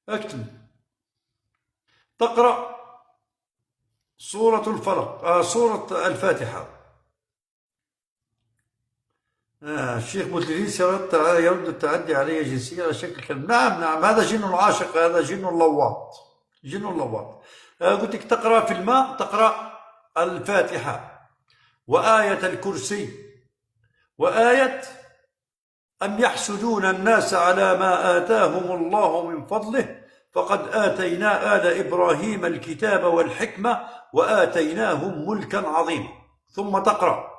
اكتب. تقرأ سورة الفلق، سورة الفاتحة. الشيخ بوتليس يرد التعدي علي جنسيا على شكل كلب. نعم نعم، هذا جن العاشق، هذا جن اللواط، جن اللواط. قلت لك تقرأ في الماء، تقرأ الفاتحة وآية الكرسي وآية أم يحسدون الناس على ما آتاهم الله من فضله فقد آتينا آل إبراهيم الكتاب والحكمة وآتيناهم ملكا عظيما. ثم تقرأ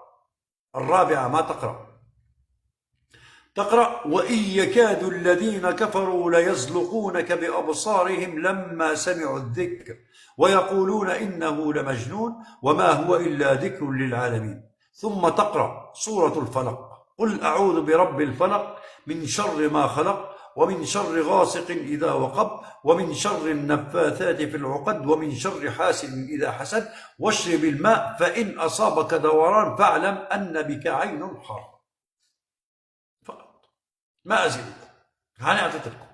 الرابعة، ما تقرأ وإن يكاد الذين كفروا ليزلقونك بأبصارهم لما سمعوا الذكر ويقولون إنه لمجنون وما هو إلا ذكر للعالمين. ثم تقرأ سورة الفلق، قل أعوذ برب الفلق من شر ما خلق ومن شر غاسق إذا وقب ومن شر النفاثات في العقد ومن شر حاسد إذا حسد واشرب الماء فإن أصابك دوران فاعلم أن بك عين حر. فقط، ما أزيدكم، هاني أعطيتكم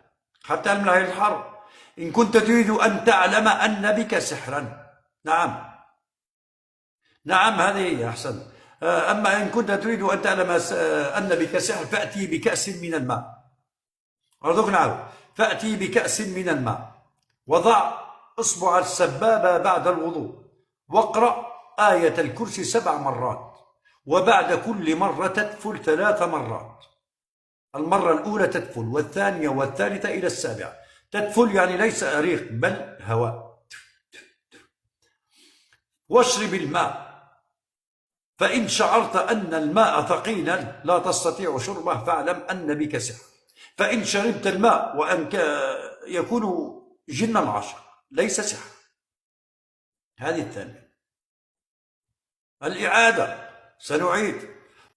حتى الملاهي الحر. إن كنت تريد أن تعلم أن بك سحرا، نعم نعم هذه هي أحسن. أما إن كنت تريد أن تعلم أن بك سحر فأتي بكأس من الماء. أرجوك نعم، فأتي بكأس من الماء وضع إصبع السبابة بعد الوضوء واقرأ آية الكرسي 7 مرات، وبعد كل مرة تدفل 3 مرات. المرة الأولى تدفل، والثانية والثالثة إلى السابعة. تدفل يعني ليس أريق بل هواء. واشرب الماء فإن شعرت أن الماء ثقيلا لا تستطيع شربه فاعلم أن بك سحر. فإن شربت الماء وأن يكون جن العشر ليس سحر. هذه الثانية. الإعادة سنعيد.